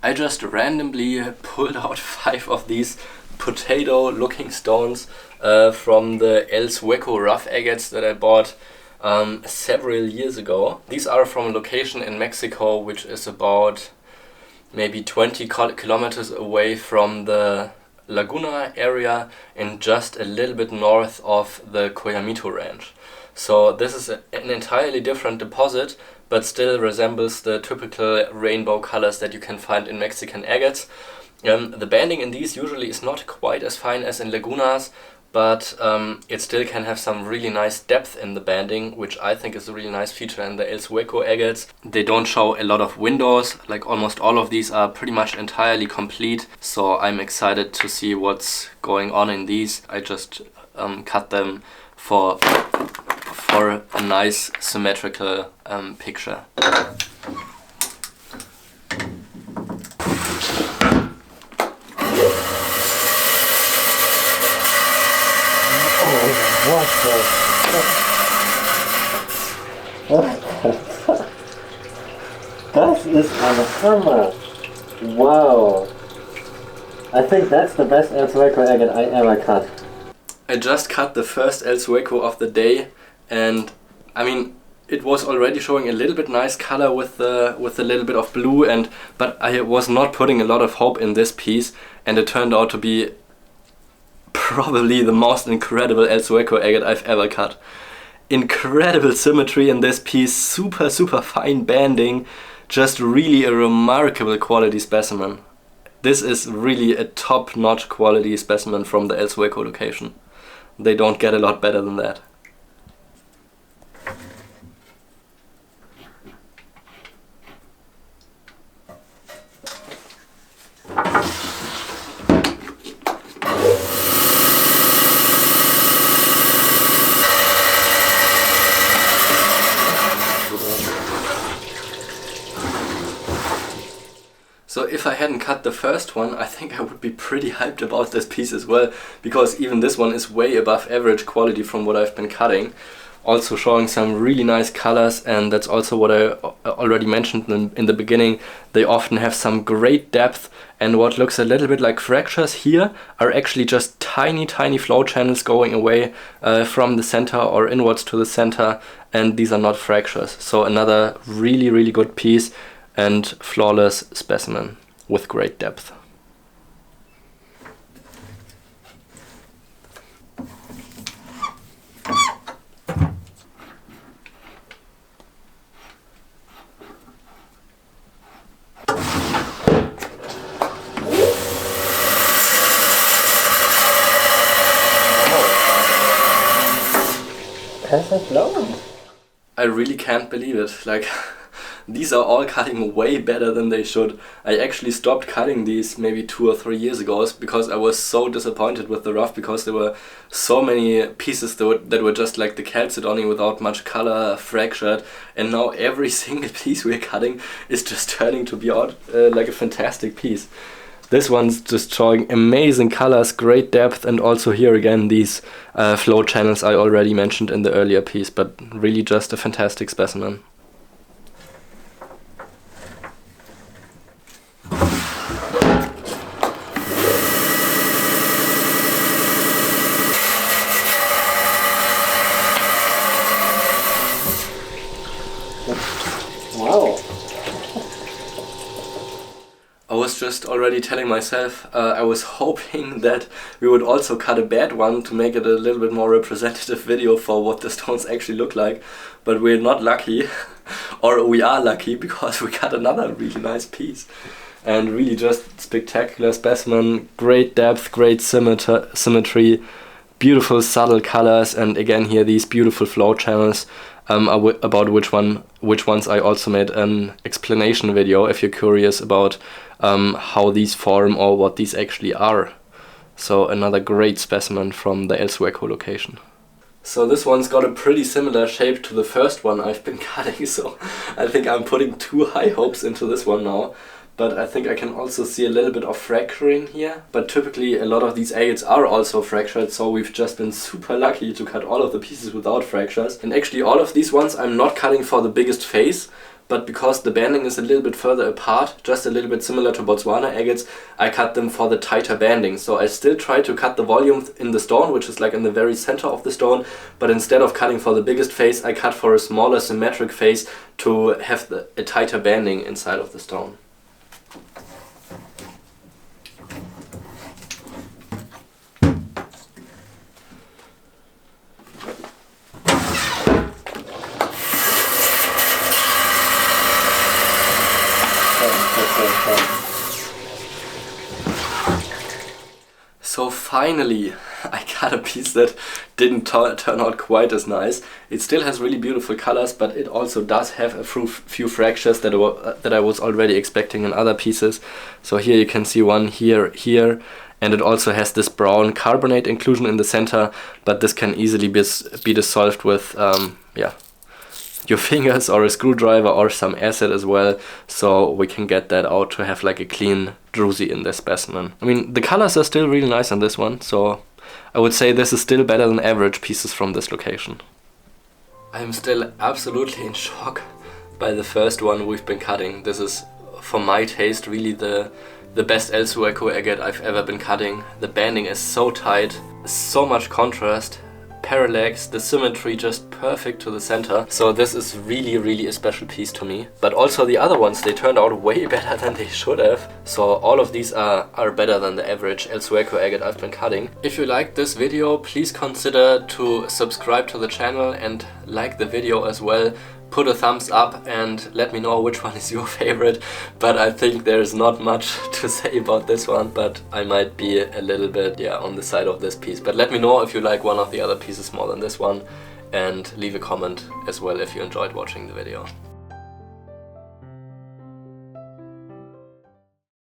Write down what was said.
I just randomly pulled out 5 of these potato looking stones from the Sueco rough agates that I bought several years ago. These are from a location in Mexico which is about maybe 20 kilometers away from the Laguna area and just a little bit north of the Coyamito range. So this is an entirely different deposit, but still resembles the typical rainbow colors that you can find in Mexican agates. The banding in these usually is not quite as fine as in Lagunas, but it still can have some really nice depth in the banding, which I think is a really nice feature in the Sueco agates. They don't show a lot of windows, like almost all of these are pretty much entirely complete, so I'm excited to see what's going on in these. I just cut them for a nice symmetrical picture. That is a hammer! Wow! I think that's the best Sueco agate I ever cut. I just cut the first Sueco of the day, and I mean, it was already showing a little bit nice color with a little bit of blue, but I was not putting a lot of hope in this piece, and it turned out to be probably the most incredible Sueco agate I've ever cut. Incredible symmetry in this piece, super fine banding, just really a remarkable quality specimen. This is really a top-notch quality specimen from the Sueco location. They don't get a lot better than that. So if I hadn't cut the first one, I think I would be pretty hyped about this piece as well, because even this one is way above average quality from what I've been cutting. Also showing some really nice colors, and that's also what I already mentioned in the beginning. They often have some great depth, and what looks a little bit like fractures here are actually just tiny flow channels going away from the center or inwards to the center, and these are not fractures. So another really good piece and flawless specimen with great depth. Perfect flow. I really can't believe it. Like, these are all cutting way better than they should. I actually stopped cutting these maybe 2 or 3 years ago because I was so disappointed with the rough, because there were so many pieces that were just like the chalcedony without much color, fractured, and now every single piece we're cutting is just turning to be out like a fantastic piece. This one's just showing amazing colors, great depth, and also here again these flow channels I already mentioned in the earlier piece, but really just a fantastic specimen. Wow. I was just already telling myself I was hoping that we would also cut a bad one to make it a little bit more representative video for what the stones actually look like, but we're not lucky, or we are lucky, because we cut another really nice piece. And really just spectacular specimen, great depth, great symmetry, beautiful subtle colors, and again here these beautiful flow channels, about which ones I also made an explanation video if you're curious about how these form or what these actually are. So another great specimen from the Sueco location. So this one's got a pretty similar shape to the first one I've been cutting, so I think I'm putting too high hopes into this one now. But I think I can also see a little bit of fracturing here. But typically a lot of these agates are also fractured, so we've just been super lucky to cut all of the pieces without fractures. And actually all of these ones I'm not cutting for the biggest face, but because the banding is a little bit further apart, just a little bit similar to Botswana agates, I cut them for the tighter banding. So I still try to cut the volume in the stone, which is like in the very center of the stone, but instead of cutting for the biggest face, I cut for a smaller symmetric face to have a tighter banding inside of the stone. So finally, I got a piece that didn't turn out quite as nice. It still has really beautiful colors, but it also does have a few fractures that I was already expecting in other pieces. So here you can see one here, and it also has this brown carbonate inclusion in the center, but this can easily be dissolved with your fingers or a screwdriver or some acid as well, so we can get that out to have like a clean druzy in this specimen. I mean, the colors are still really nice on this one, so I would say this is still better than average pieces from this location. I'm still absolutely in shock by the first one we've been cutting. This is, for my taste, really the best Sueco agate I've ever been cutting. The banding is so tight, so much contrast, parallax, the symmetry just perfect to the center. So this is really a special piece to me. But also the other ones, they turned out way better than they should have. So all of these are better than the average Sueco agate I've been cutting. If you liked this video, please consider to subscribe to the channel and like the video as well. Put a thumbs up and let me know which one is your favorite, but I think there's not much to say about this one, but I might be a little bit on the side of this piece. But let me know if you like one of the other pieces more than this one, and leave a comment as well if you enjoyed watching the video.